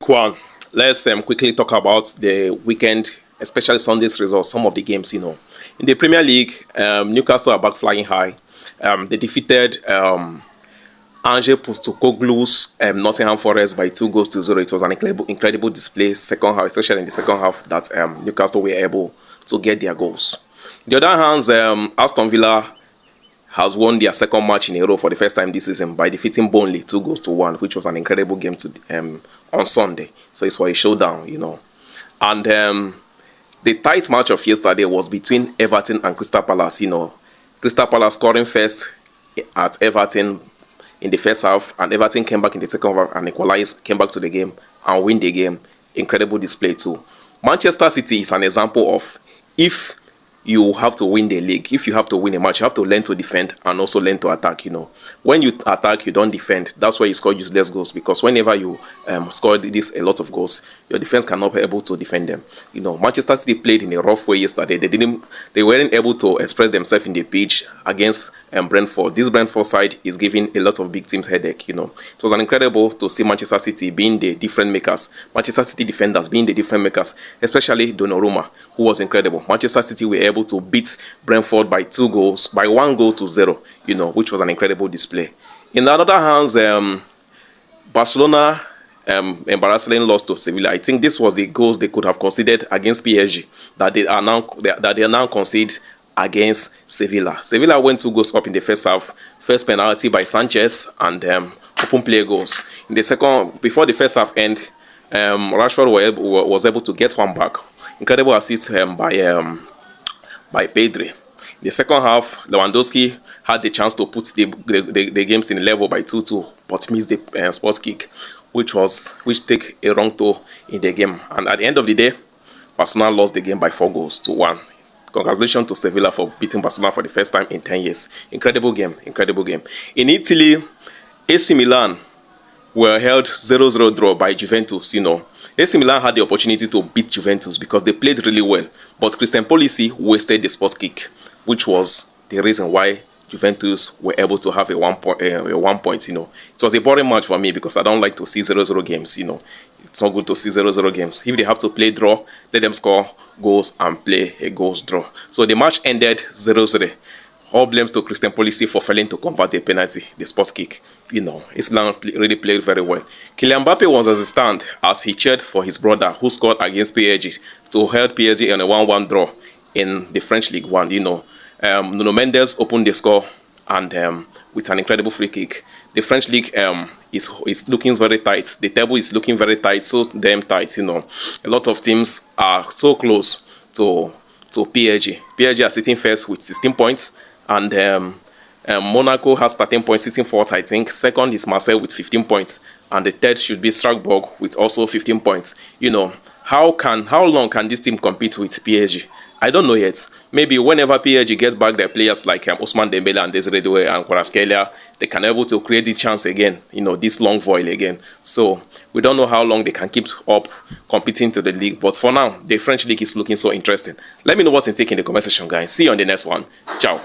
Kwan, let's quickly talk about the weekend, especially Sunday's results, some of the games, In the Premier League, Newcastle are back flying high. They defeated Ange Postecoglou's Nottingham Forest by 2-0. It was an incredible display second half, especially in the second half, that Newcastle were able to get their goals. On the other hand, Aston Villa has won their second match in a row for the first time this season by defeating Burnley 2-1, which was an incredible game on Sunday. So it's for a showdown, And the tight match of yesterday was between Everton and Crystal Palace. Crystal Palace scoring first at Everton in the first half, and Everton came back in the second half and equalized, came back to the game and win the game. Incredible display too. Manchester City is an example of, if you have to win the league, if you have to win a match, you have to learn to defend and also learn to attack. When you attack, you don't defend. That's why you score useless goals, because whenever you score a lot of goals, your defense cannot be able to defend them. Manchester City played in a rough way yesterday. They weren't able to express themselves in the pitch against Brentford. This Brentford side is giving a lot of big teams headache. It was incredible to see Manchester City being the different makers, Manchester City defenders being the different makers, especially Donnarumma, who was incredible. Manchester City were able to beat Brentford by 1-0, which was an incredible display. In the other hands, Barcelona embarrassingly lost to Sevilla. I think this was the goals they could have considered against PSG that they are now concede against Sevilla. Sevilla went 2 goals up in the first half. First penalty by Sanchez and open play goals. In the second, before the first half end, Rashford was able to get one back. Incredible assist by Pedri. In the second half, Lewandowski had the chance to put the games in level by 2-2, but missed the sports kick, which take a wrong toe in the game. And at the end of the day, Barcelona lost the game by 4-1. Congratulations to Sevilla for beating Barcelona for the first time in 10 years. Incredible game. In Italy, AC Milan were held 0-0 draw by Juventus. AC Milan had the opportunity to beat Juventus because they played really well, but Christian Pulisic wasted the sports kick, which was the reason why Juventus were able to have a 1 point. It was a boring match for me because I don't like to see 0-0 games. It's not good to see 0-0 games. If they have to play draw, let them score goals and play a goals draw. So the match ended 0-0. All blames to Christian Pulisic for failing to convert a penalty, the sports kick. AC Milan really played very well. Kylian Mbappe was on the stand as he cheered for his brother, who scored against PSG to help PSG in a 1-1 draw in the French League 1. Nuno Mendes opened the score and with an incredible free kick. The French League is looking very tight. The table is looking very tight, so damn tight. A lot of teams are so close to PSG. PSG are sitting first with 16 points, and Monaco has 13 points, sitting fourth, I think. Second is Marseille with 15 points, and the third should be Strasbourg with also 15 points. How long can this team compete with PSG? I don't know yet. Maybe whenever PSG gets back their players like Ousmane Dembele and Desiré Doué and Kvaratskhelia, they can be able to create the chance again, this long void again. So we don't know how long they can keep up competing to the league. But for now, the French league is looking so interesting. Let me know what's in the comment section, guys. See you on the next one. Ciao.